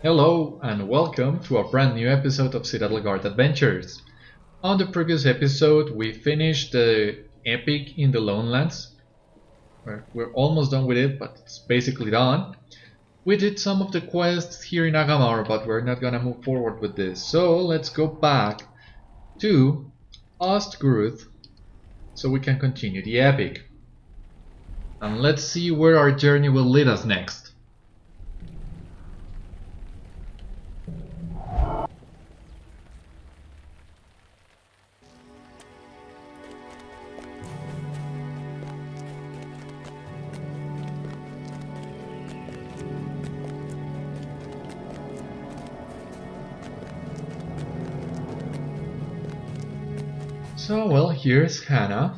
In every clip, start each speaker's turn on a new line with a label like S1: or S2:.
S1: Hello and welcome to a brand new episode of Citadel Guard Adventures. On the previous episode we finished the epic in the Lonelands. We're almost done with it, but it's basically done. We did some of the quests here in Agamar, but we're not gonna move forward with this. So let's go back to Ostgruth so we can continue the epic. And let's see where our journey will lead us next. So, well, here's Hannah.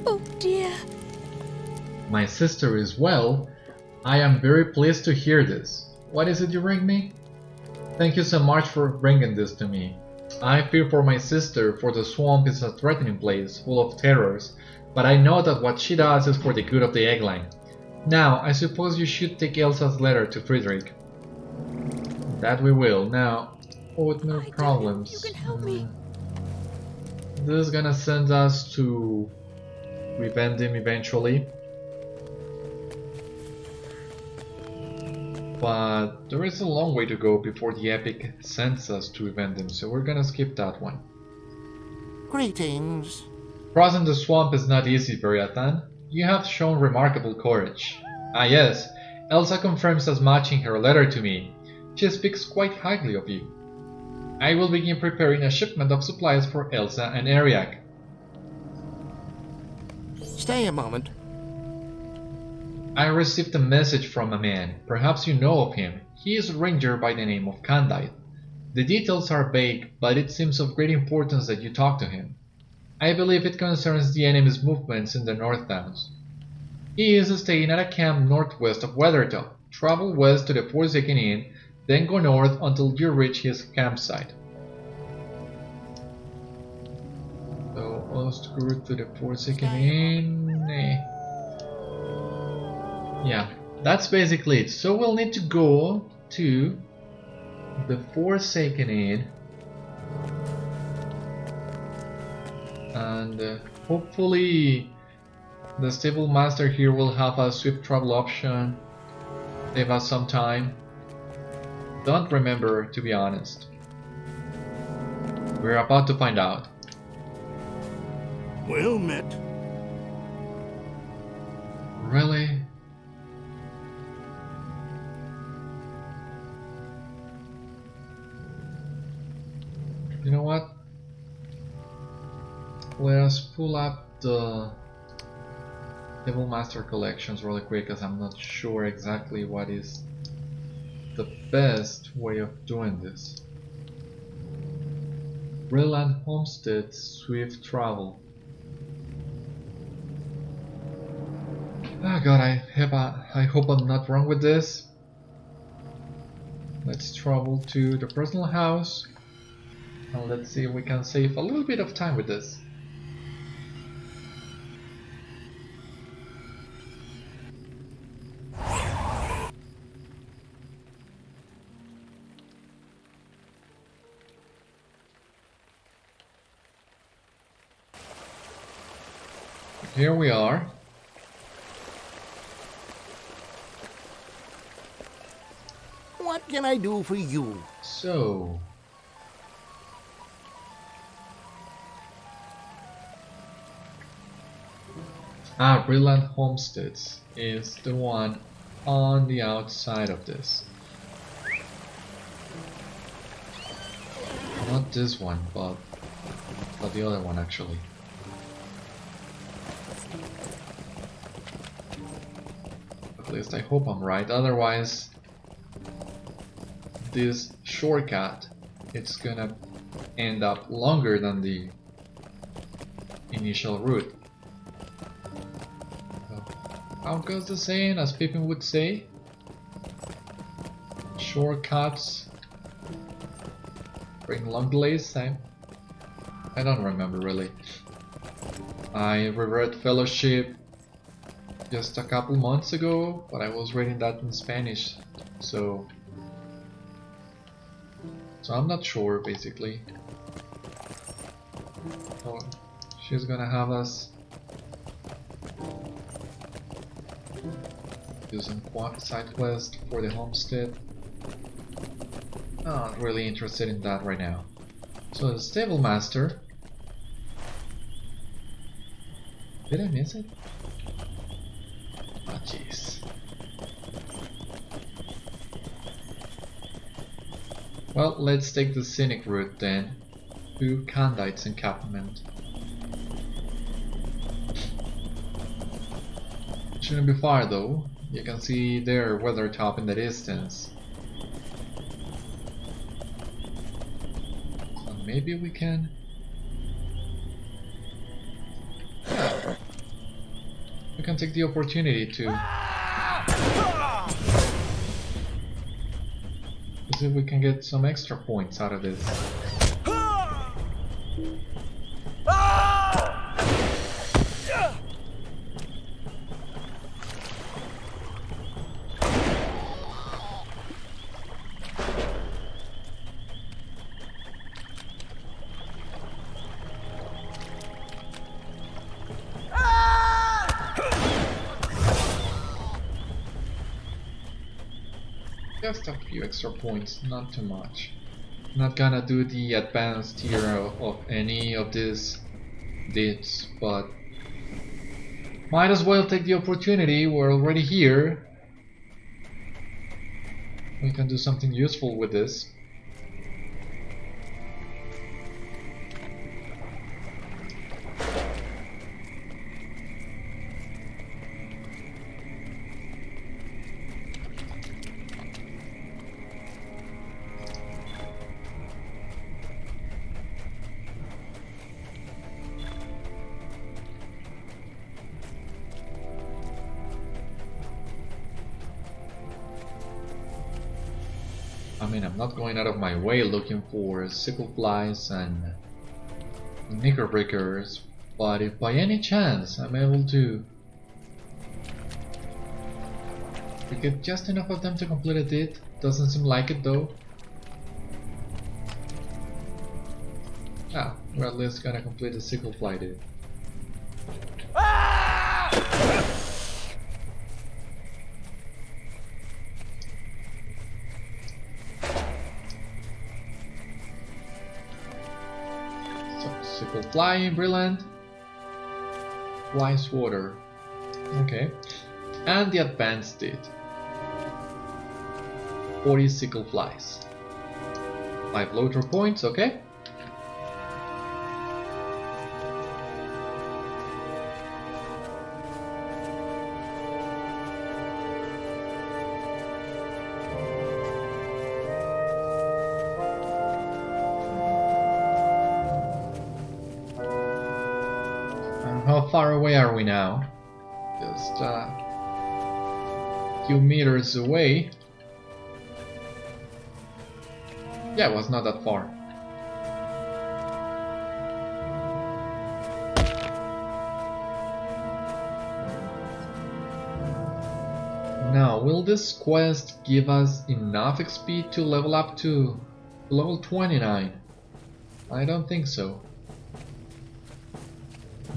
S2: Oh dear.
S1: My sister is well. I am very pleased to hear this. What is it you bring me? Thank you so much for bringing this to me. I fear for my sister, for the swamp is a threatening place, full of terrors, but I know that what she does is for the good of the eggline. Now, I suppose you should take Elsa's letter to Friedrich. That we will. Now, with no problems.
S2: You can help me.
S1: This is gonna send us to Revendum eventually. But there is a long way to go before the epic sends us to Revendum, so we're gonna skip that one.
S3: Greetings.
S1: Crossing the swamp is not easy, Beriathan. You have shown remarkable courage. Ah yes, Elsa confirms as much in her letter to me. She speaks quite highly of you. I will begin preparing a shipment of supplies for Elsa and Ariak.
S3: Stay a moment.
S1: I received a message from a man. Perhaps you know of him. He is a ranger by the name of Candide. The details are vague, but it seems of great importance that you talk to him. I believe it concerns the enemy's movements in the North Downs. He is staying at a camp northwest of Weathertop. Travel west to the Forsaken Inn, then go north until you reach his campsite. So, Ostgruth to the Forsaken Inn. Yeah, that's basically it. So we'll need to go to the Forsaken Inn. And hopefully the stable master here will have a swift travel option. Save us some time. Don't remember, to be honest. We're about to find out.
S3: Well met.
S1: Really? You know what? Let us pull up the Devil Master collections really quick, as I'm not sure exactly what is the best way of doing this. Brilliant Homestead, Swift Travel. Oh god, I hope I'm not wrong with this. Let's travel to the personal house. And let's see if we can save a little bit of time with this. Here we are.
S3: What can I do for you?
S1: So, Brilliant Homesteads is the one on the outside of this. Not this one, but the other one actually. At least I hope I'm right, otherwise this shortcut it's gonna end up longer than the initial route. How goes the saying, as Pippin would say? Shortcuts bring long delays. I don't remember really. I reread Fellowship just a couple months ago, but I was reading that in Spanish, so I'm not sure basically. Oh, she's gonna have us do some side quest for the homestead. Not really interested in that right now. So the stable master. Did I miss it? Oh jeez. Well, let's take the scenic route then to Candite's encampment. Shouldn't be far though. You can see their weather top in the distance. So maybe we can... Yeah. We can take the opportunity to... see if we can get some extra points out of this. Just a few extra points, not too much. Not gonna do the advanced tier of any of these deeds, but might as well take the opportunity. We're already here. We can do something useful with this. I mean, I'm not going out of my way looking for sickle flies and knickerbrickers, but if by any chance I'm able to get just enough of them to complete a deed, doesn't seem like it though. Ah, we're at least gonna complete the sickle fly deed. Sickle fly, brilliant. Fly swatter. Okay. And the advanced deed. 40 sickle flies. 5 LOTRO points, okay. How far away are we now? Just a few meters away. Yeah, it was not that far. Now, will this quest give us enough XP to level up to level 29? I don't think so.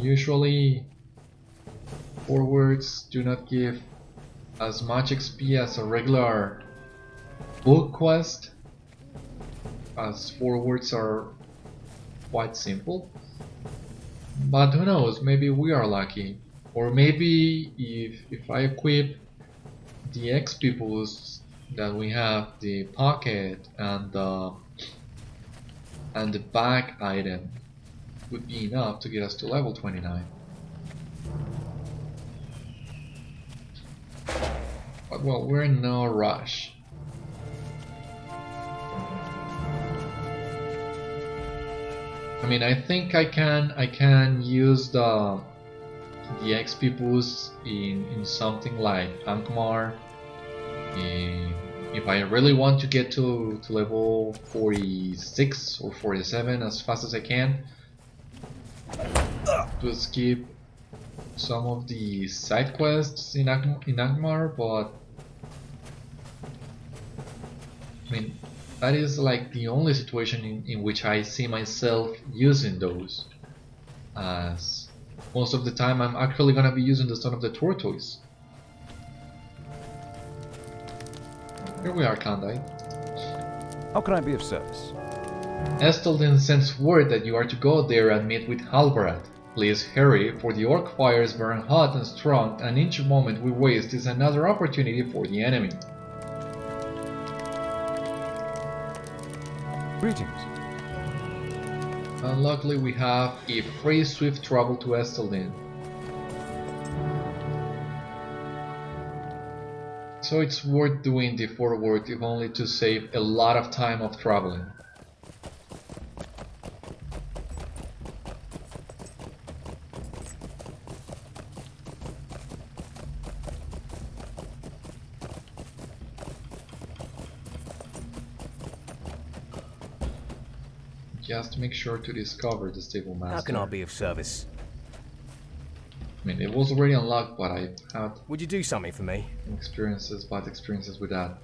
S1: Usually, forwards do not give as much XP as a regular book quest, as forwards are quite simple. But who knows, maybe we are lucky. Or maybe if I equip the XP boosts that we have, the pocket and the bag item, would be enough to get us to level 29. But well, we're in no rush. I mean, I think I can use the XP boost in something like Ankmar. If I really want to get to level 46 or 47 as fast as I can, to skip some of the side quests in Angmar, but I mean, that is like the only situation in which I see myself using those, as most of the time I'm actually gonna be using the Stone of the Tortoise. Here we are, Kandai.
S4: How can I be of service?
S1: Esteldín sends word that you are to go there and meet with Halbarad. Please hurry, for the orc fires burn hot and strong, and each moment we waste is another opportunity for the enemy.
S4: Greetings.
S1: And luckily we have a free swift travel to Esteldín. So it's worth doing the forward if only to save a lot of time of traveling. Just make sure to discover the stable master.
S5: How can I be of service?
S1: I mean, it was already unlocked, but I had
S5: Would you do something for me?
S1: bad experiences with that.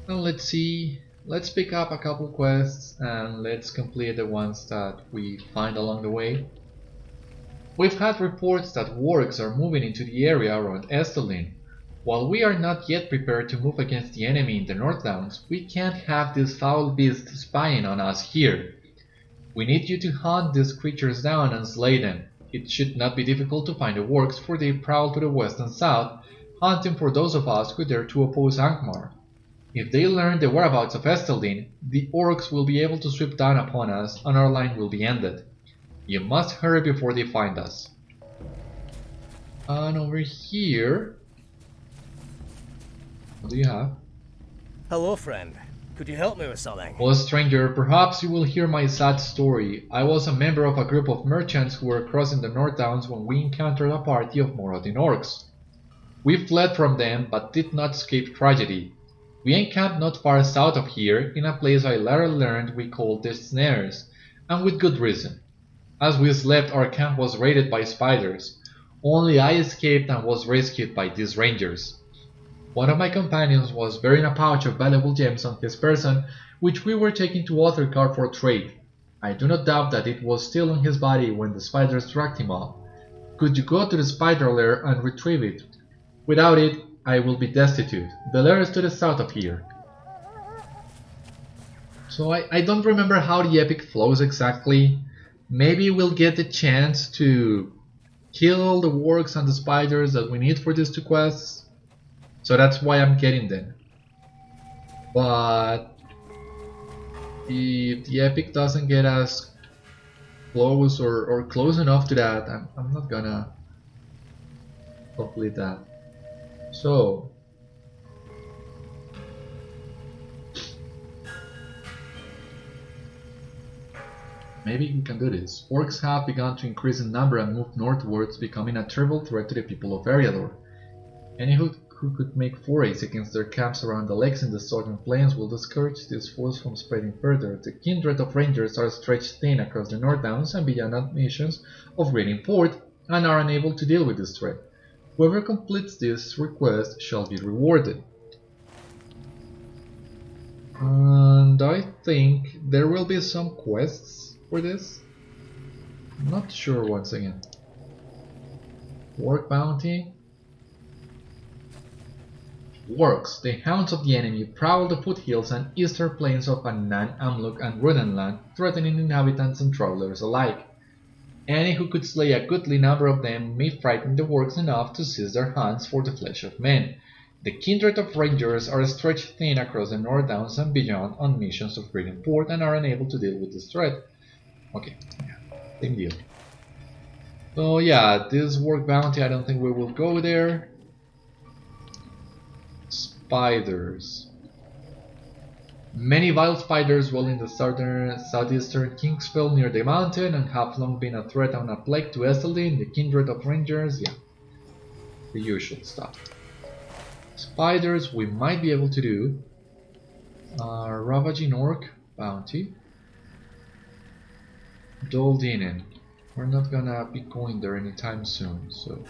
S1: Well, let's see. Let's pick up a couple quests and let's complete the ones that we find along the way. We've had reports that wargs are moving into the area around Esteldín. While we are not yet prepared to move against the enemy in the North Downs, we can't have these foul beasts spying on us here. We need you to hunt these creatures down and slay them. It should not be difficult to find the wargs, for they prowl to the west and south, hunting for those of us who dare to oppose Angmar. If they learn the whereabouts of Esteldín, the orcs will be able to sweep down upon us and our line will be ended. You must hurry before they find us. And over here... what do you have?
S5: Hello, friend. Could you help me with something?
S1: Well, stranger, perhaps you will hear my sad story. I was a member of a group of merchants who were crossing the North Downs when we encountered a party of Moradin orcs. We fled from them, but did not escape tragedy. We encamped not far south of here, in a place I later learned we called the Snares, and with good reason. As we slept, our camp was raided by spiders. Only I escaped and was rescued by these rangers. One of my companions was bearing a pouch of valuable gems on his person, which we were taking to Othercar for trade. I do not doubt that it was still on his body when the spiders dragged him off. Could you go to the spider lair and retrieve it? Without it, I will be destitute. The lair is to the south of here. So I don't remember how the epic flows exactly. Maybe we'll get the chance to kill the wargs and the spiders that we need for these two quests. So that's why I'm getting them. But if the epic doesn't get us close or close enough to that, I'm not gonna complete that. So maybe we can do this. Orcs have begun to increase in number and move northwards, becoming a terrible threat to the people of Eriador. Any who could make forays against their camps around the lakes in the southern plains will discourage these foes from spreading further. The kindred of rangers are stretched thin across the North Downs and beyond admissions of Grading Fort, and are unable to deal with this threat. Whoever completes this request shall be rewarded. And I think there will be some quests for this. I'm not sure once again. Work bounty. Works. The hounds of the enemy prowl the foothills and eastern plains of Annan, Amluk, and Runenland, threatening inhabitants and travelers alike. Any who could slay a goodly number of them may frighten the orcs enough to seize their hunts for the flesh of men. The kindred of rangers are stretched thin across the North Downs and beyond on missions of Grading Fort and are unable to deal with this threat. Okay, yeah, same deal. So yeah, this work bounty, I don't think we will go there. Spiders. Many vile spiders dwell in the southeastern Kingsfell near the mountain and have long been a threat and a plague to Esteldín, the kindred of rangers, yeah. The usual stuff. Spiders we might be able to do. Ravaging Orc bounty. Esteldín. we're not gonna be going there anytime soon, so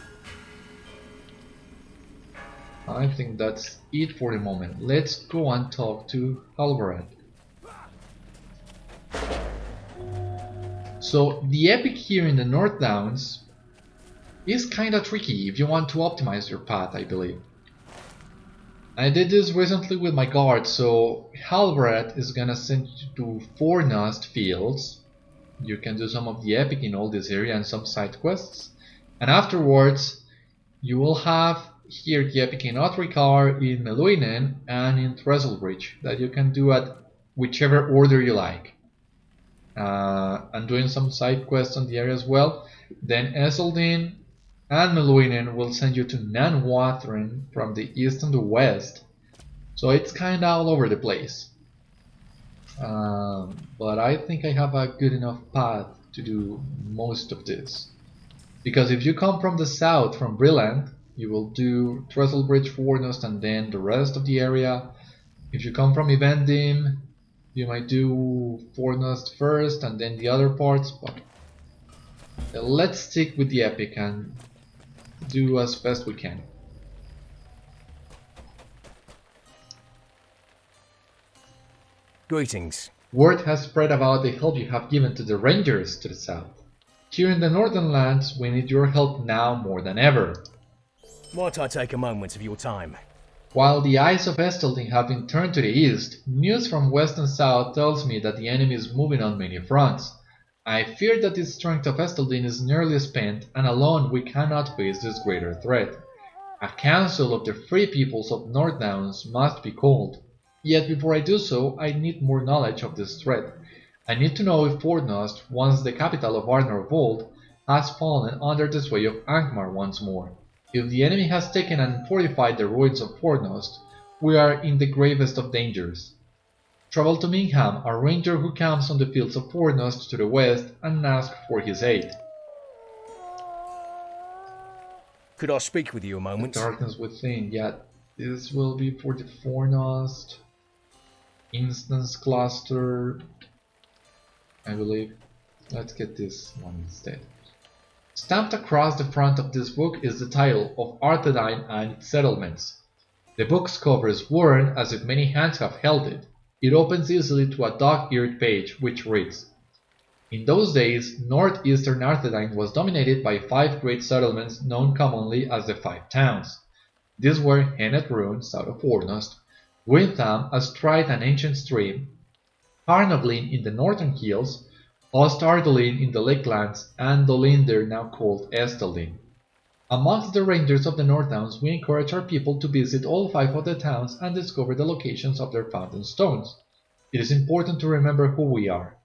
S1: I think that's it for the moment. Let's go and talk to Halbarad. So the epic here in the North Downs is kinda tricky if you want to optimize your path, I believe. I did this recently with my guard, so Halbarad is gonna send you to Fornost Fields. You can do some of the epic in all this area and some side quests. And afterwards, you will have here the epic in Otrikar, in Meluinen, and in Threstlebridge that you can do at whichever order you like. And doing some side quests on the area as well. Then Esteldín and Meluinen will send you to Nanwathrin from the east and the west. So it's kinda all over the place. But I think I have a good enough path to do most of this. Because if you come from the south, from Brilland, you will do Threstlebridge, Fornost, and then the rest of the area. If you come from Evendim, you might do Fornost first and then the other parts, but let's stick with the epic and do as best we can.
S5: Greetings.
S1: Word has spread about the help you have given to the Rangers to the south. Here in the northern lands, we need your help now more than ever.
S5: Might I take a moment of your time?
S1: While the eyes of Esteldín have been turned to the east, news from west and south tells me that the enemy is moving on many fronts. I fear that the strength of Esteldín is nearly spent, and alone we cannot face this greater threat. A council of the free peoples of North Downs must be called. Yet before I do so, I need more knowledge of this threat. I need to know if Fornost, once the capital of Arnor Vold, has fallen under the sway of Angmar once more. If the enemy has taken and fortified the ruins of Fornost, we are in the gravest of dangers. Travel to Mingham, a ranger who camps on the Fields of Fornost to the west, and ask for his aid.
S5: Could I speak with you a
S1: The
S5: moment?
S1: darkness within, yet this will be for the Fornost instance cluster, I believe. Let's get this one instead. Stamped across the front of this book is the title of Esteldín and its settlements. The book's cover is worn as if many hands have held it. It opens easily to a dog-eared page which reads: In those days, northeastern Esteldín was dominated by 5 great settlements known commonly as the 5 Towns. These were Hennet Rune, south of Fornost, Windham astride an ancient stream, Harnablin in the northern hills, Ostardelin in the lakelands, and Dolinder, now called Esteldín. Amongst the rangers of the North Downs, we encourage our people to visit all 5 of the towns and discover the locations of their fountain stones. It is important to remember who we are.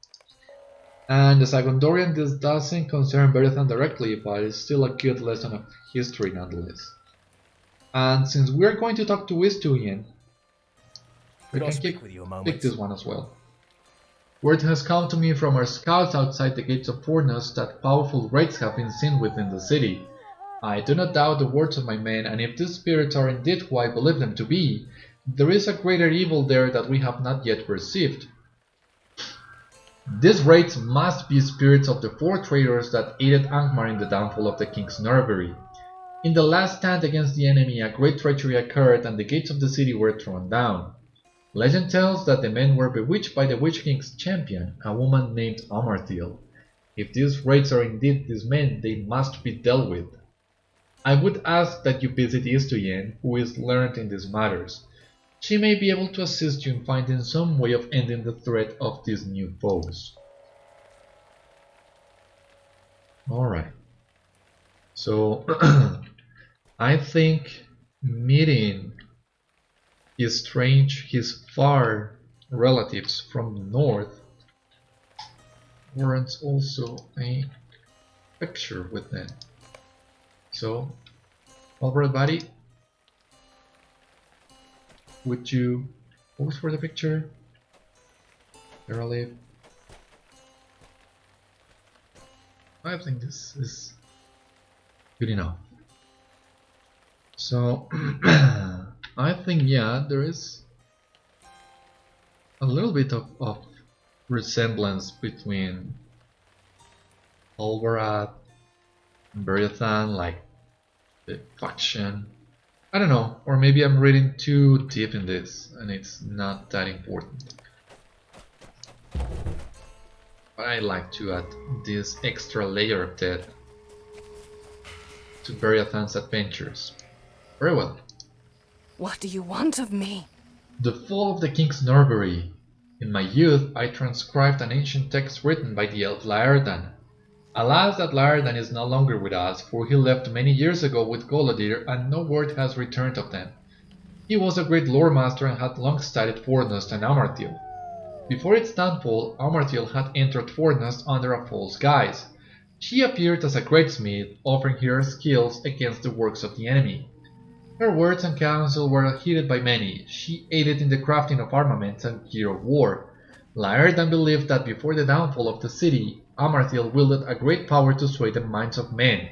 S1: And as a Gondorian, this doesn't concern Beriathan directly, but it's still a good lesson of history nonetheless. And since we're going to talk to Esteldín, we
S5: Could I
S1: can
S5: speak with you a moment?
S1: pick this one as well. Word has come to me from our scouts outside the gates of Fornost that powerful raids have been seen within the city. I do not doubt the words of my men, and if these spirits are indeed who I believe them to be, there is a greater evil there that we have not yet perceived. These raids must be spirits of the 4 traitors that aided Angmar in the downfall of the King's Norbury. In the last stand against the enemy, a great treachery occurred and the gates of the city were thrown down. Legend tells that the men were bewitched by the Witch King's champion, a woman named Amarthiel. If these raids are indeed these men, they must be dealt with. I would ask that you visit Esteldín, who is learned in these matters. She may be able to assist you in finding some way of ending the threat of these new foes. Alright. So, I think meeting his far relatives from the north warrants also a picture with them. So, Halbarad buddy, would you pose for the picture? There I live. I think this is good enough. So, I think, yeah, there is a little bit of resemblance between Halbarad, Beriathan, like the faction. I don't know, or maybe I'm reading too deep in this and it's not that important. But I like to add this extra layer of depth to Beriathan's adventures. Very well.
S2: What do you want of me?
S1: The Fall of the King's Norbury. In my youth, I transcribed an ancient text written by the elf Laerdan. Alas that Laerdan is no longer with us, for he left many years ago with Golodir and no word has returned of them. He was a great lore master and had long studied Fornost and Amartil. Before its downfall, Amartil had entered Fornost under a false guise. She appeared as a great smith, offering her skills against the works of the enemy. Her words and counsel were heeded by many. She aided in the crafting of armaments and gear of war. Laerdan believed that before the downfall of the city, Amartil wielded a great power to sway the minds of men.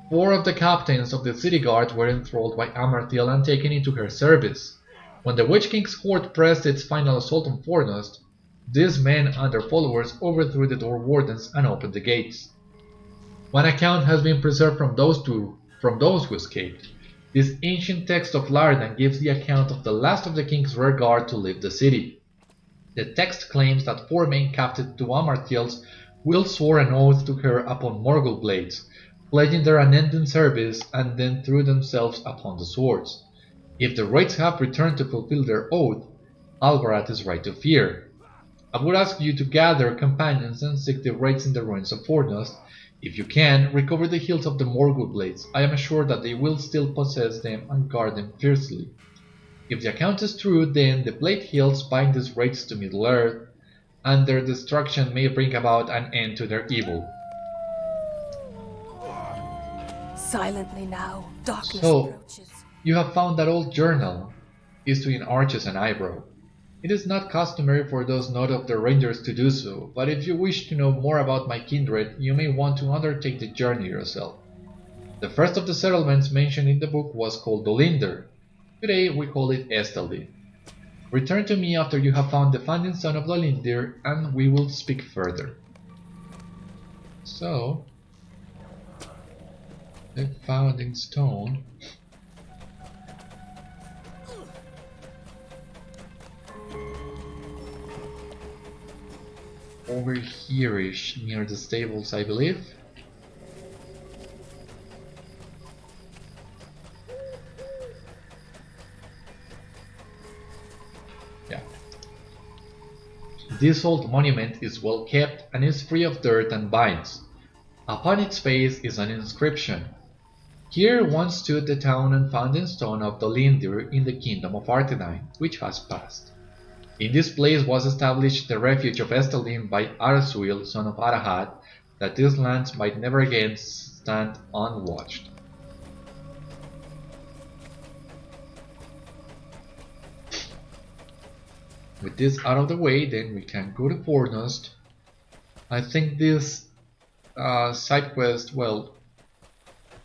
S1: 4 of the captains of the city guard were enthralled by Amartil and taken into her service. When the Witch King's horde pressed its final assault on Fornost, these men and their followers overthrew the door wardens and opened the gates. One account has been preserved from those who escaped. This ancient text of Laerdan gives the account of the last of the king's rear guard to leave the city. The text claims that 4 men captive to Amartil's will swore an oath to her upon Morgul blades, pledging their unending service, and then threw themselves upon the swords. If the wraiths have returned to fulfill their oath, Halbarad is right to fear. I would ask you to gather companions and seek the wraiths in the ruins of Fornost. If you can, recover the hills of the Morgul blades. I am assured that they will still possess them and guard them fiercely. If the account is true, then the Blade Hills bind these wraiths to Middle-earth, and their destruction may bring about an end to their evil.
S2: Silently now, darkness
S1: So,
S2: approaches.
S1: you have found that old journal. Istuin arches an eyebrow. It is not customary for those not of the Rangers to do so, but if you wish to know more about my kindred, you may want to undertake the journey yourself. The first of the settlements mentioned in the book was called Dolinder. Today we call it Esteldín. Return to me after you have found the founding stone of Dolinder, and we will speak further. So, the founding stone. Over here-ish, near the stables, I believe. Yeah. This old monument is well kept and is free of dirt and vines. Upon its face is an inscription. Here once stood the town and founding stone of Dolinder in the kingdom of Arthedain, which has passed. In this place was established the refuge of Esteldín by Arasuil, son of Arahad, that these lands might never again stand unwatched. With this out of the way, then we can go to Fornost. I think this side quest, well,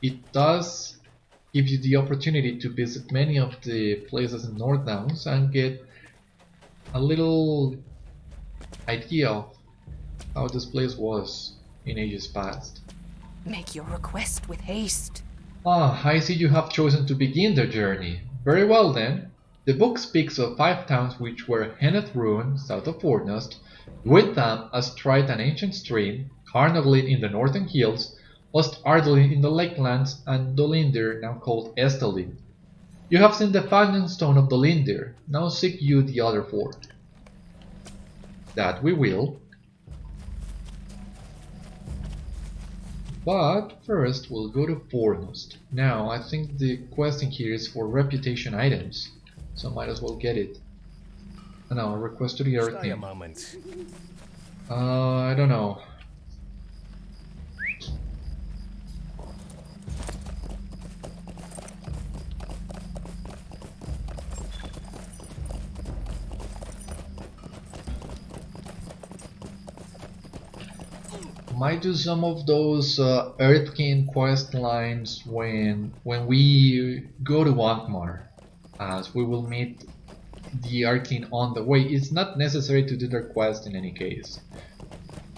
S1: it does give you the opportunity to visit many of the places in North Downs and get a little idea of how this place was in ages past.
S2: Make your request with haste.
S1: Ah, I see you have chosen to begin the journey. Very well then. The book speaks of 5 towns which were Henneth Ruin, south of Fornost, Witham astride an ancient stream, Carnoglin in the northern hills, Ost Ardelin in the lakelands, and Dolinder, now called Esteldín. You have seen the founding stone of Dolinder, now seek you the other 4. That we will. But first we'll go to Fornost. Now I think the quest in here is for reputation items, so might as well get it. No, request to the earth
S5: Stay a
S1: thing.
S5: moment.
S1: I don't know. Might do some of those Earthkin quest lines when we go to Angmar, as we will meet the Earthkin on the way. It's not necessary to do their quest in any case,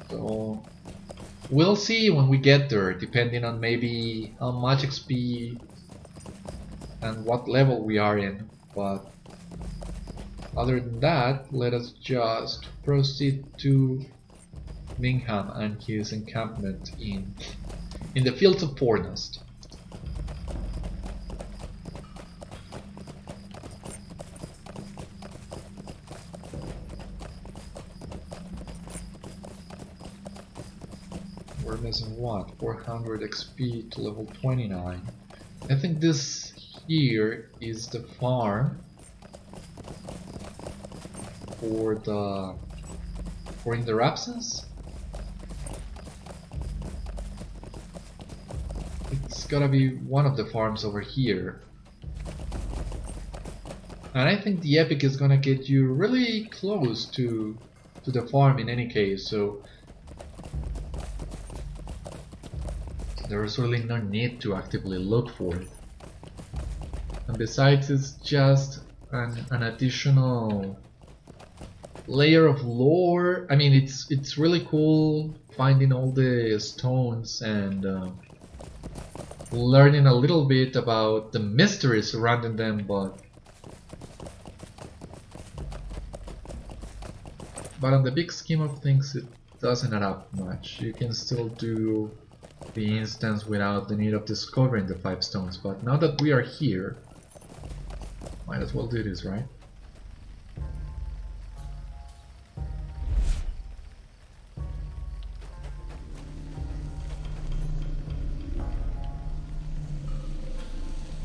S1: so We'll see when we get there, depending on maybe how much XP and what level we are in. But other than that, let us just proceed to Mingham and his encampment in the Fields of Fornost. We're missing what? 400 XP to level 29. I think this here is the farm for in their absence. It's gotta be one of the farms over here. And I think the epic is gonna get you really close to the farm in any case, so there's really no need to actively look for it. And besides, it's just an additional layer of lore. I mean, it's really cool finding all the stones and learning a little bit about the mystery surrounding them, but on the big scheme of things, it doesn't add up much. You can still do the instance without the need of discovering the 5 stones, but now that we are here, might as well do this, right?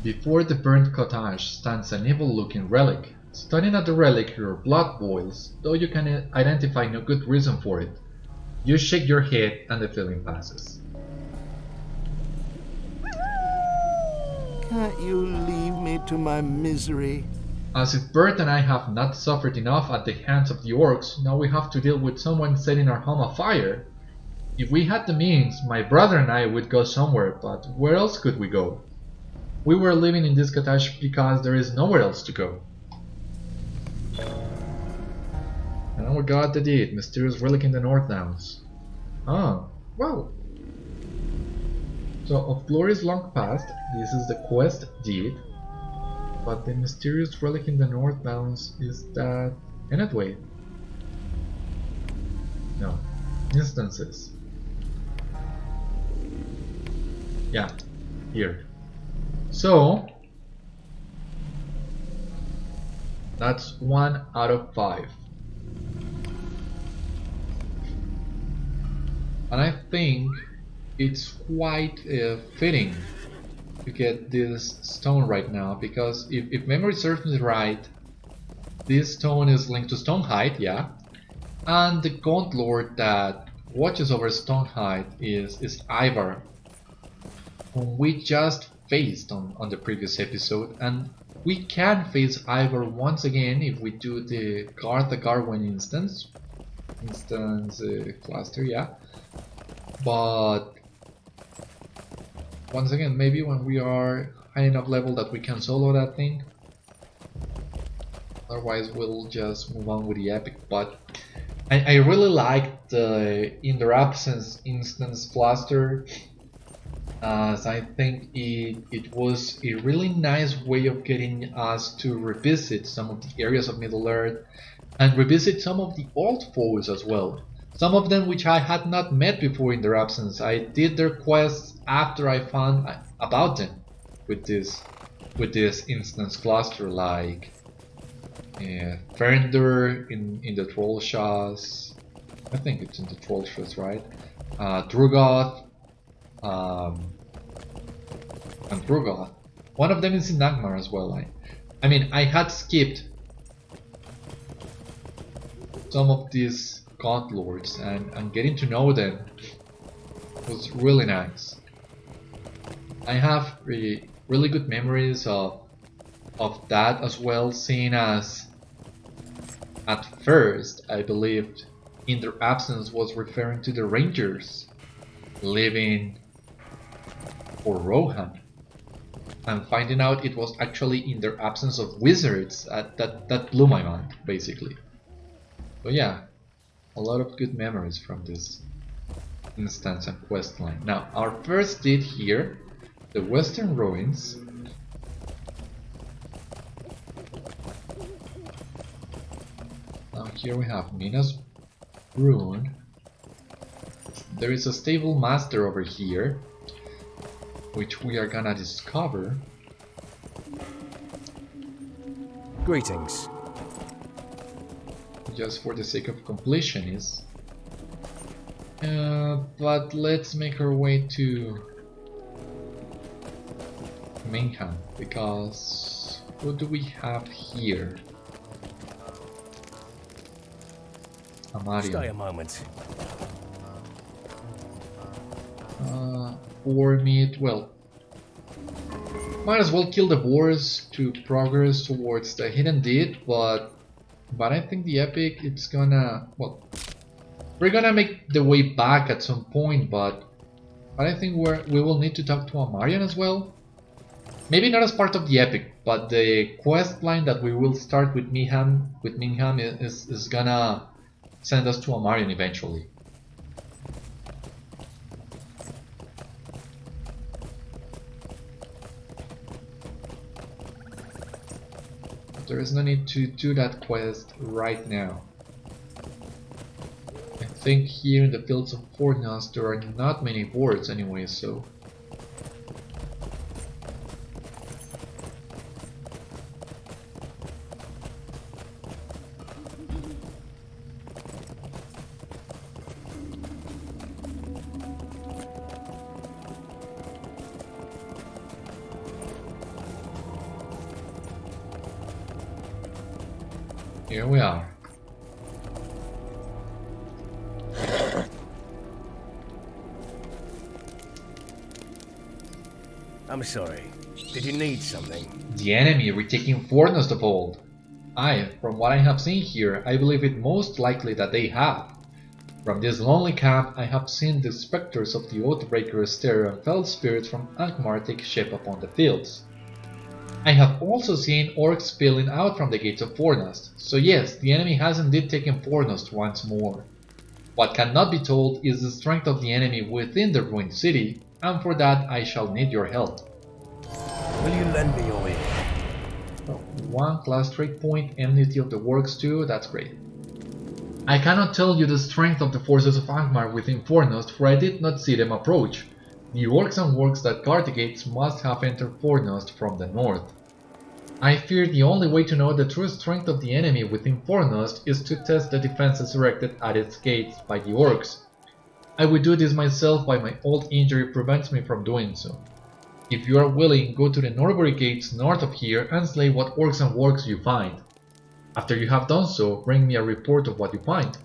S1: Before the burnt cottage stands an evil-looking relic. Staring at the relic, your blood boils, though you can identify no good reason for it. You shake your head and the feeling passes.
S3: Can't you leave me to my misery?
S1: As if Bert and I have not suffered enough at the hands of the orcs, now we have to deal with someone setting our home afire. If we had the means, my brother and I would go somewhere, but where else could we go? We were living in this cottage because there is nowhere else to go. And oh my god, the deed, mysterious relic in the North Downs. Ah, well. So, of glories long past, this is the quest deed, but the mysterious relic in the North Downs is that... Anyway. No. Instances. Yeah, here. So, that's 1 out of 5. And I think it's quite fitting to get this stone right now, because if memory serves me right, this stone is linked to Stonehide, yeah, and the Gaunt Lord that watches over Stonehide is Ivar, whom we just faced on the previous episode, and we can face Ivar once again if we do the Guard the Garwen instance cluster, yeah. But once again, maybe when we are high enough level that we can solo that thing. Otherwise, we'll just move on with the epic. But I really liked the In Their Absence instance cluster, as I think it was a really nice way of getting us to revisit some of the areas of Middle-earth and revisit some of the old foes as well. Some of them which I had not met before in their absence. I did their quests after I found about them with this instance cluster, like Fernder in the Trollshaws. I think it's in the Trollshaws, right? Drugoth, and Drugoth. One of them is in Nagmar as well. I mean, I had skipped some of these God Lords, and getting to know them was really nice. I have really good memories of that as well, seeing as at first I believed In Their Absence was referring to the Rangers living for Rohan, and finding out it was actually In Their Absence of wizards, that blew my mind, basically. So yeah, a lot of good memories from this instance and quest line. Now, our first deed here, the Western Ruins. Now here we have Mina's Rune. There is a stable master over here, which we are gonna discover.
S5: Greetings.
S1: Just for the sake of completion is. But let's make our way to Mingham, because what do we have here?
S5: Stay a
S1: Amarion.
S5: moment.
S1: For me, well, might as well kill the boars to progress towards the hidden deed, but I think the epic, it's gonna, well, we're gonna make the way back at some point, but I think we will need to talk to Amarion as well. Maybe not as part of the epic, but the quest line that we will start with Mingham is gonna send us to Amarion eventually. There is no need to do that quest right now. I think here in the Fields of Fornost there are not many boards anyway, so... Here we are.
S5: I'm sorry. Did you need something?
S1: The enemy retaking Fornost of old. From what I have seen here, I believe it most likely that they have. From this lonely camp, I have seen the specters of the Oathbreaker stare and fell spirits from Angmar take shape upon the fields. I have also seen orcs spilling out from the gates of Fornost, so yes, the enemy has indeed taken Fornost once more. What cannot be told is the strength of the enemy within the ruined city, and for that I shall need your help.
S5: Will you lend me your ear?
S1: Oh, 1 class trait point, enmity of the orcs too, that's great. I cannot tell you the strength of the forces of Angmar within Fornost, for I did not see them approach. The orcs and wargs that guard the gates must have entered Fornost from the north. I fear the only way to know the true strength of the enemy within Fornost is to test the defenses erected at its gates by the orcs. I would do this myself, but my old injury prevents me from doing so. If you are willing, go to the Norbury Gates north of here and slay what orcs and wargs you find. After you have done so, bring me a report of what you find.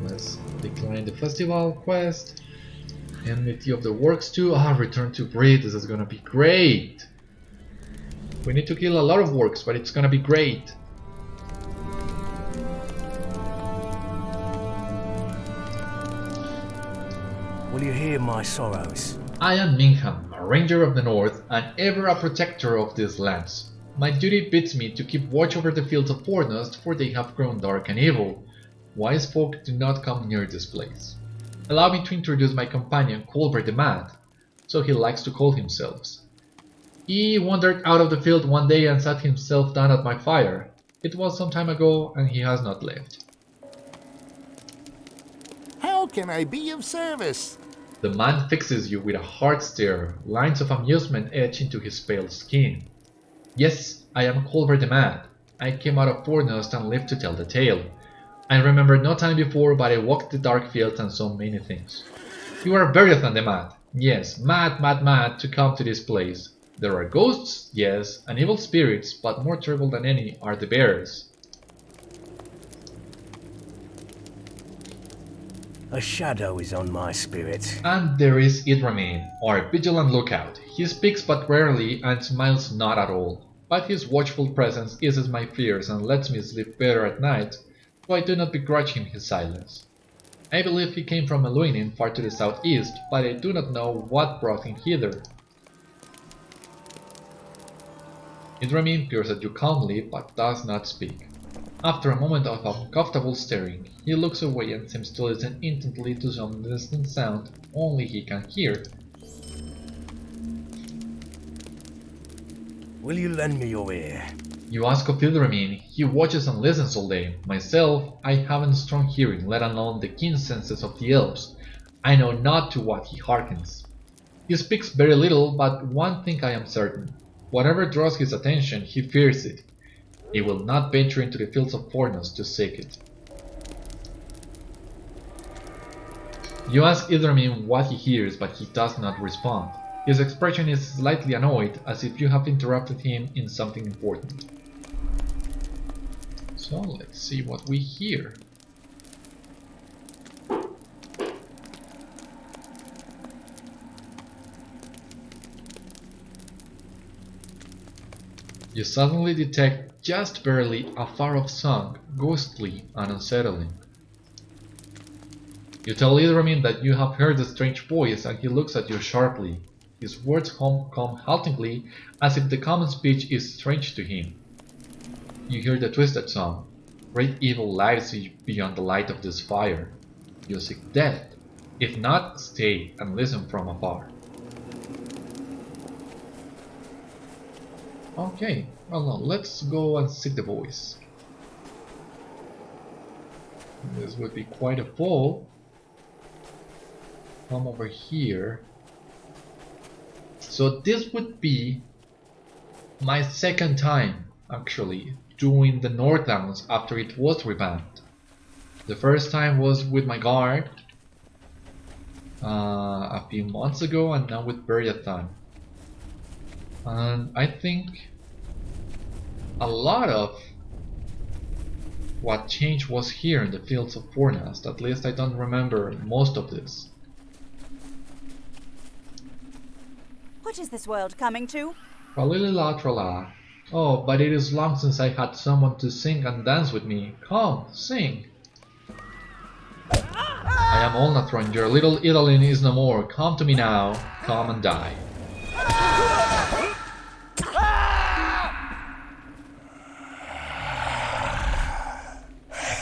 S1: Let's decline the festival quest. Enmity of the Works too. Return to breed. This is gonna be great. We need to kill a lot of works, but it's gonna be great.
S5: Will you hear my sorrows?
S1: I am Mingham, a ranger of the north, and ever a protector of these lands. My duty bids me to keep watch over the Fields of Fornost, for they have grown dark and evil. Wise folk do not come near this place. Allow me to introduce my companion, Colbert the Mad, so he likes to call himself. He wandered out of the field one day and sat himself down at my fire. It was some time ago, and he has not left.
S3: How can I be of service?
S1: The man fixes you with a hard stare, lines of amusement etched into his pale skin. Yes, I am Colbert the Mad. I came out of Fornost and lived to tell the tale. I remember no time before, but I walked the dark fields and saw many things. You are Beriathan the Mad. Yes, mad to come to this place. There are ghosts, yes, and evil spirits, but more terrible than any are the bears.
S5: A shadow is on my spirit.
S1: And there is Idramin, our vigilant lookout. He speaks but rarely and smiles not at all, but his watchful presence eases my fears and lets me sleep better at night, so I do not begrudge him his silence. I believe he came from Eluinin far to the southeast, but I do not know what brought him hither. Idramin peers at you calmly, but does not speak. After a moment of uncomfortable staring, he looks away and seems to listen intently to some distant sound only he can hear.
S5: Will you lend me your ear?
S1: You ask of Ildramin, he watches and listens all day. Myself, I haven't strong hearing, let alone the keen senses of the elves. I know not to what he hearkens. He speaks very little, but one thing I am certain. Whatever draws his attention, he fears it. He will not venture into the Fields of Fornost to seek it. You ask Ildramin what he hears, but he does not respond. His expression is slightly annoyed, as if you have interrupted him in something important. So let's see what we hear. You suddenly detect, just barely, a far-off song, ghostly and unsettling. You tell Ildramin that you have heard the strange voice, and he looks at you sharply. His words come haltingly, as if the common speech is strange to him. You hear the twisted song. Great evil lies beyond the light of this fire. You seek death. If not, stay and listen from afar. Okay, well now, let's go and seek the voice. This would be quite a fall. Come over here. So this would be my second time, actually, doing the Northdowns after it was revamped. The first time was with my guard a few months ago, and now with Beriathan. And I think a lot of what changed was here in the Fields of Fornost. At least I don't remember most of this.
S6: What is this world coming to?
S1: Tralala. Oh, but it is long since I had someone to sing and dance with me. Come, sing. I am Olnatron, your little Esteldín is no more. Come to me now, come and die.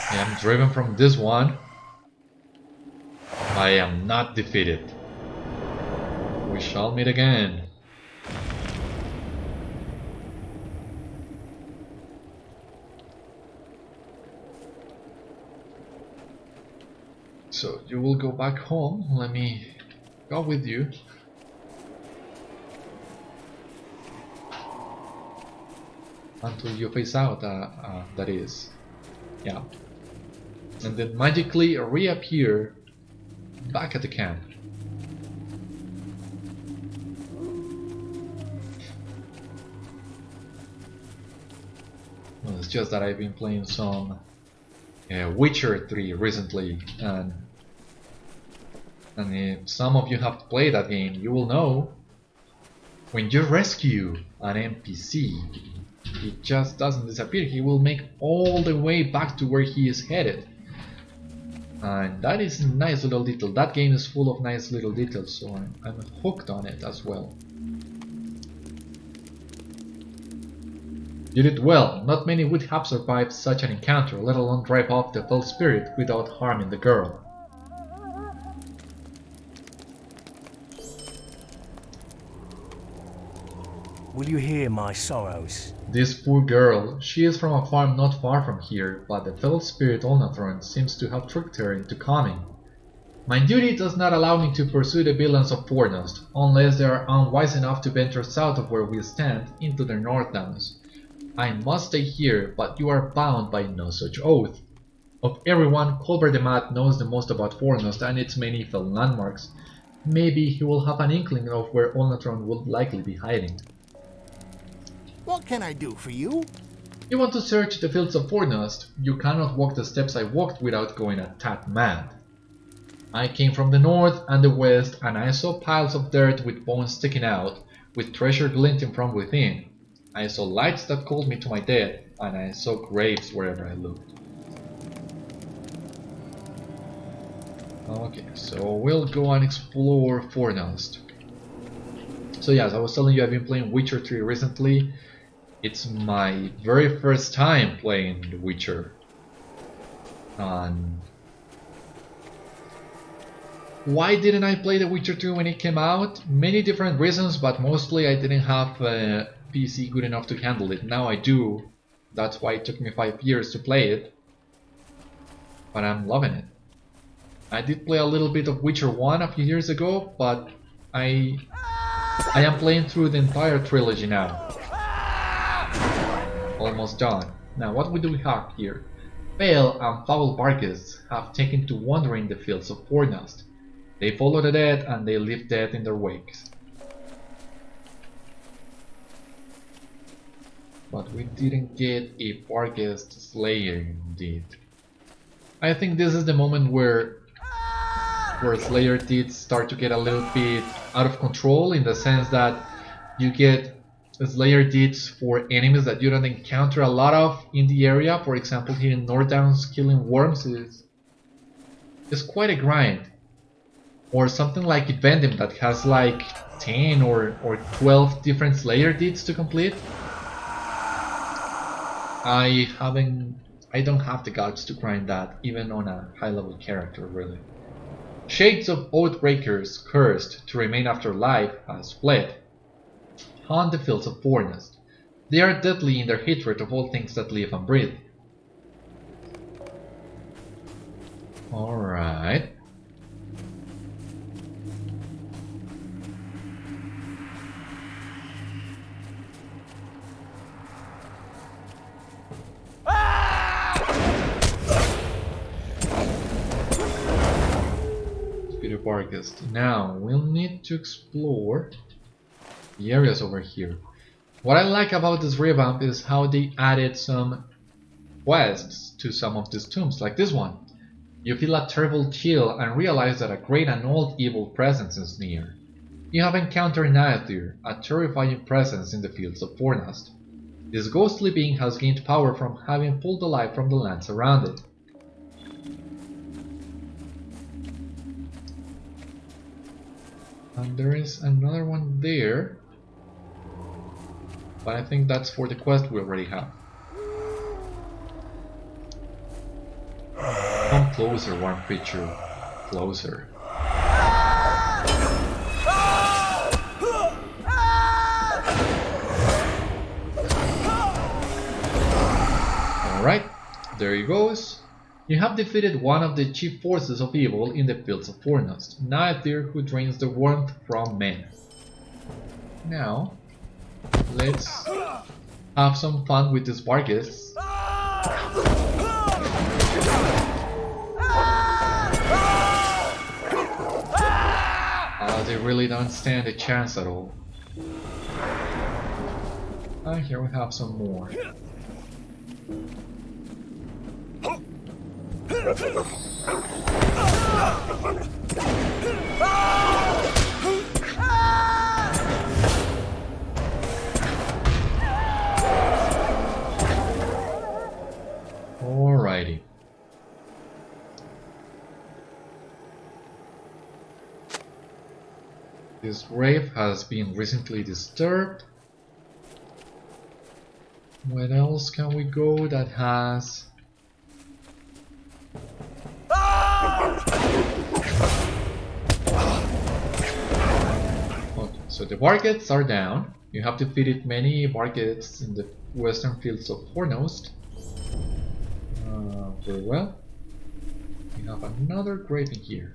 S1: I am driven from this one. I am not defeated. We shall meet again. So you will go back home. Let me go with you. Until you face out, that is. Yeah. And then magically reappear back at the camp. Well, it's just that I've been playing some Witcher 3 recently, and if some of you have played that game, you will know when you rescue an NPC, he just doesn't disappear. He will make all the way back to where he is headed. And that is a nice little detail. That game is full of nice little details, so I'm hooked on it as well. You did well. Not many would have survived such an encounter, let alone drive off the fell spirit without harming the girl.
S5: Will you hear my sorrows?
S1: This poor girl, she is from a farm not far from here, but the fell spirit Olnatron seems to have tricked her into coming. My duty does not allow me to pursue the villains of Fornost, unless they are unwise enough to venture south of where we stand into the Northdowns. I must stay here, but you are bound by no such oath. Of everyone, Colbert the Mad knows the most about Fornost and its many fell landmarks. Maybe he will have an inkling of where Olnatron would likely be hiding.
S3: What can I do for you?
S1: You want to search the Fields of Fornost? You cannot walk the steps I walked without going a tad mad. I came from the north and the west, and I saw piles of dirt with bones sticking out, with treasure glinting from within. I saw lights that called me to my death, and I saw graves wherever I looked. Okay, so we'll go and explore Fornost. So yes, I was telling you I've been playing Witcher 3 recently. It's my very first time playing The Witcher. And why didn't I play The Witcher 2 when it came out? Many different reasons, but mostly I didn't have a PC good enough to handle it. Now I do. That's why it took me 5 years to play it. But I'm loving it. I did play a little bit of Witcher 1 a few years ago, but I am playing through the entire trilogy now. Almost done. Now what do we have here? Vale and foul Barkis have taken to wandering the Fields of Fornost. They follow the dead and they leave death in their wakes. But we didn't get a Barkis Slayer indeed. I think this is the moment where Slayer deeds start to get a little bit out of control, in the sense that you get Slayer deeds for enemies that you don't encounter a lot of in the area. For example, here in Northdowns, killing worms is quite a grind. Or something like Evendim that has like 10 or 12 different Slayer deeds to complete. I don't have the guts to grind that, even on a high level character, really. Shades of Oathbreakers, cursed to remain after life, has fled. Haunt the Fields of Fornost. They are deadly in their hatred of all things that live and breathe. Alright. Now we'll need to explore the areas over here. What I like about this revamp is how they added some quests to some of these tombs, like this one. You feel a terrible chill and realize that a great and old evil presence is near. You have encountered Naethir, a terrifying presence in the Fields of Fornost. This ghostly being has gained power from having pulled the life from the lands around it. And there is another one there, but I think that's for the quest we already have. Come closer, warm creature. Closer. Alright, there he goes. You have defeated one of the chief forces of evil in the Fields of Fornost, Naethir, who drains the warmth from men. Now, let's have some fun with these Barkis. They really don't stand a chance at all. And here we have some more. Alrighty. This grave has been recently disturbed. Where else can we go that has... Okay, so the Barkets are down. You have defeated many Barkets in the western Fields of Fornost. Very well. We have another grave in here.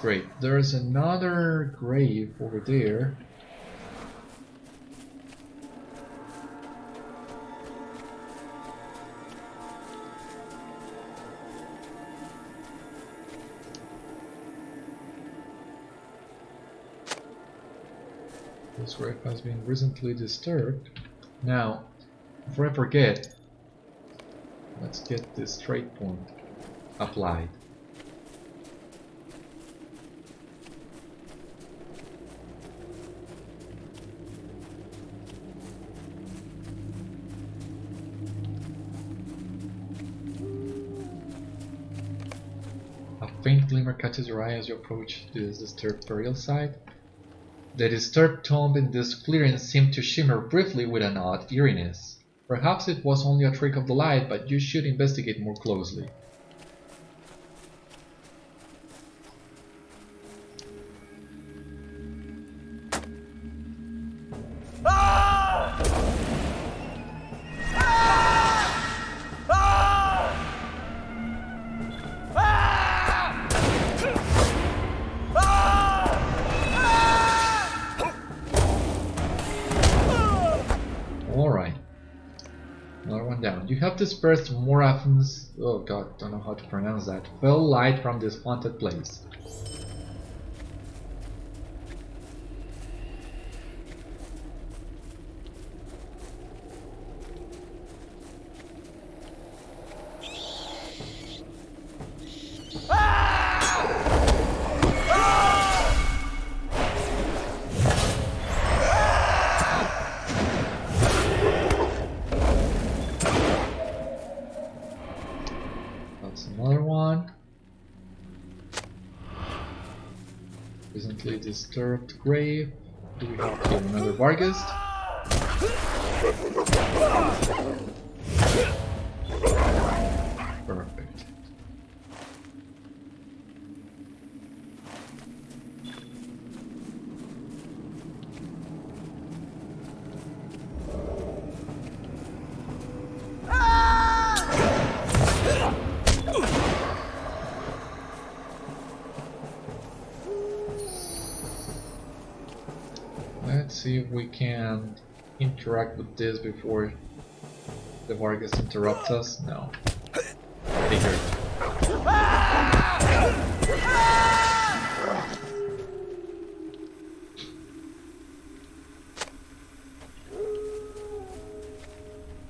S1: Great. There's another grave over there. This grave has been recently disturbed. Now, before I forget, let's get this trade point applied. faint glimmer catches your eye as you approach this disturbed burial site. The disturbed tomb in this clearing seemed to shimmer briefly with an odd eeriness. Perhaps it was only a trick of the light, but you should investigate more closely. Alright. Another one down. You have dispersed Morafin's, oh god, don't know how to pronounce that, fell light from this haunted place. Another one. Recently disturbed grave. Do we have here another Vargas? Perfect. Let's see if we can interact with this before the Vargas interrupts us. No. They hurt.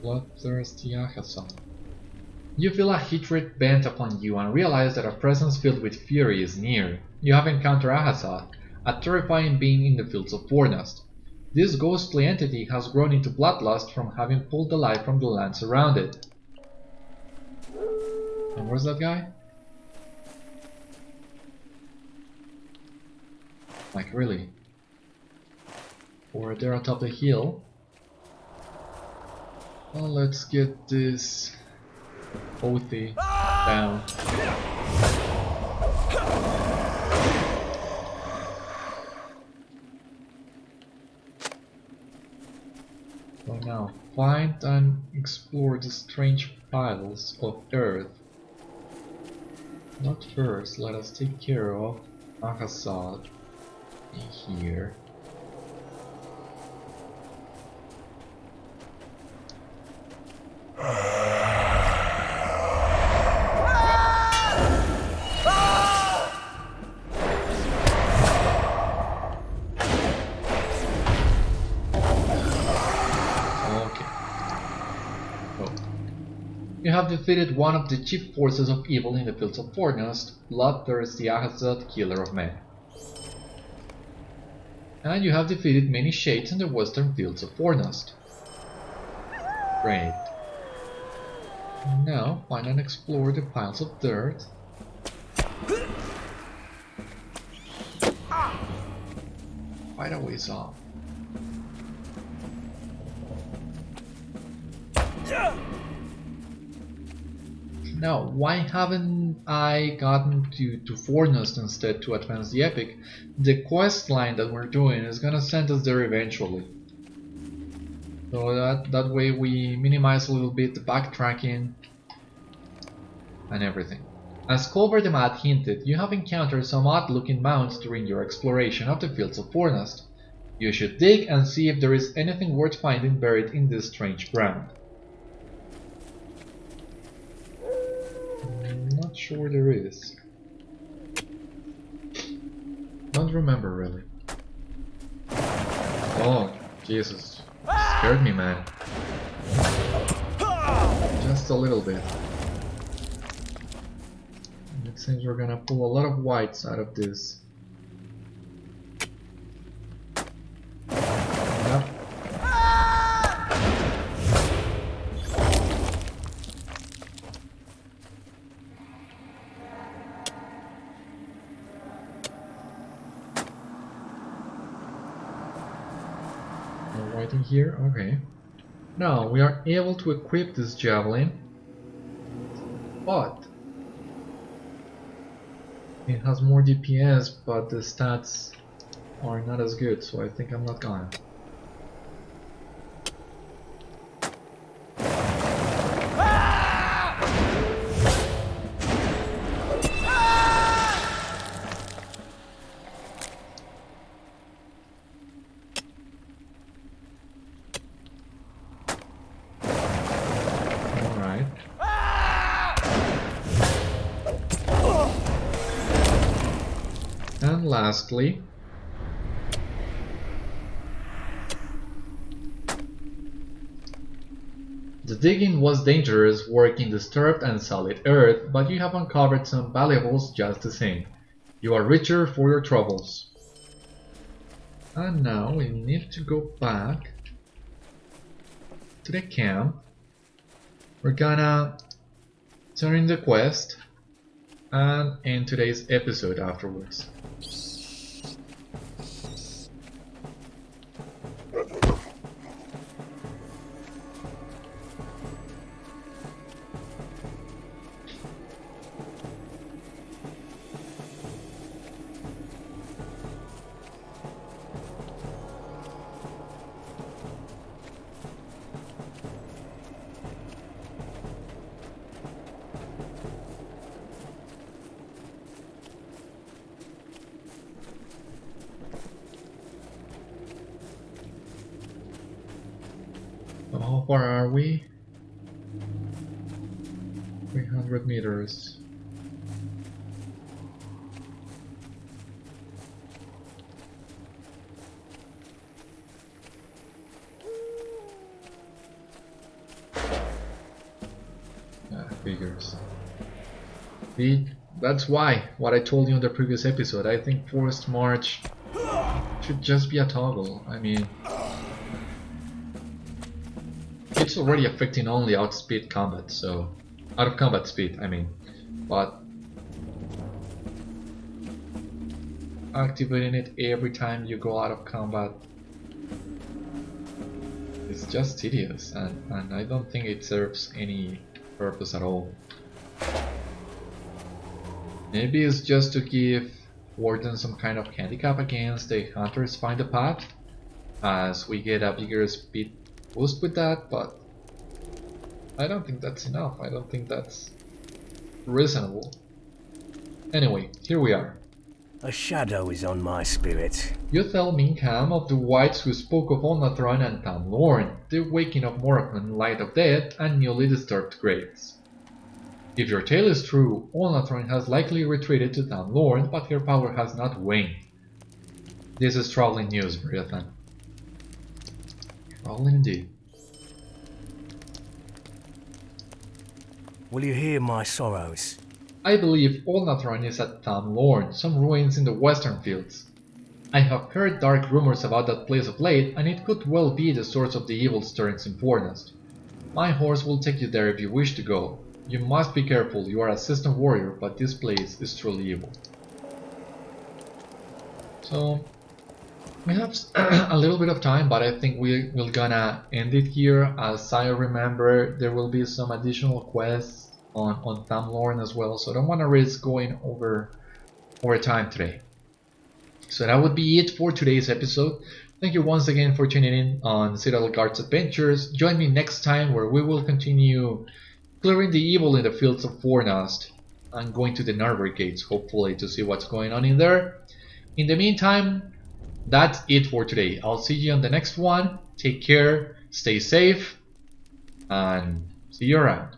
S1: Bloodthirsty Ahassan. You feel a hatred bent upon you and realize that a presence filled with fury is near. You have encountered Ahasad, a terrifying being in the Fields of Fornost. This ghostly entity has grown into bloodlust from having pulled the life from the lands around it. And where's that guy? Like really? Or there atop the hill? Well, let's get this Othy down. So now, find and explore the strange piles of earth. Not first, let us take care of Ahasad here. You have defeated one of the chief forces of evil in the Fields of Fornost, Bloodthirsty Ahasad, Killer of Men. And you have defeated many shades in the western Fields of Fornost. Great. Now, find and explore the piles of dirt. Quite a ways off. Now, why haven't I gotten to Fornost instead to advance the epic? The quest line that we're doing is gonna send us there eventually. So that way we minimize a little bit the backtracking and everything. As Colbert the Mad hinted, you have encountered some odd looking mounds during your exploration of the Fields of Fornost. You should dig and see if there is anything worth finding buried in this strange ground. Not sure there is. Don't remember really. Oh, Jesus. Scared me, man. Just a little bit. It seems we're gonna pull a lot of whites out of this. Yep. right in here. Okay. Now we are able to equip this javelin, but it has more DPS, but the stats are not as good, so I think I'm not gonna. And lastly, the digging was dangerous work in disturbed and solid earth, but you have uncovered some valuables just the same. You are richer for your troubles. And now we need to go back to the camp. We're gonna turn in the quest and end today's episode afterwards. How far are we? 300 meters. Figures. That's why, what I told you in the previous episode, I think Forced March should just be a toggle. I mean, it's already affecting only outspeed combat, so out of combat speed, I mean, but activating it every time you go out of combat is just tedious, and I don't think it serves any purpose at all. Maybe it's just to give Warden some kind of handicap against the Hunters Find the Path, as we get a bigger speed boost with that, but I don't think that's enough. I don't think that's reasonable. Anyway, here we are.
S5: A shadow is on my spirit.
S1: You tell Minkham of the whites who spoke of Olnathron and Tamlorn, the waking of Morkman, light of death, and newly disturbed graves. If your tale is true, Olnathron has likely retreated to Tamlorn, but her power has not waned. This is troubling news, Beriathan. Troubling indeed.
S5: Will you hear my sorrows?
S1: I believe Olnathron is at Tamlorn, some ruins in the western fields. I have heard dark rumors about that place of late, and it could well be the source of the evil stirrings in Fornost. My horse will take you there if you wish to go. You must be careful, you are a assistant warrior, but this place is truly evil. So, we have a little bit of time, but I think we're gonna end it here. As I remember, there will be some additional quests on Tamlorn as well, so I don't want to risk going over time today. So that would be it for today's episode. Thank you once again for tuning in on Citadel Guards Adventures. Join me next time where we will continue clearing the evil in the Fields of Fornost and going to the Norbury Gates, hopefully, to see what's going on in there. In the meantime, that's it for today. I'll see you on the next one. Take care, stay safe, and see you around.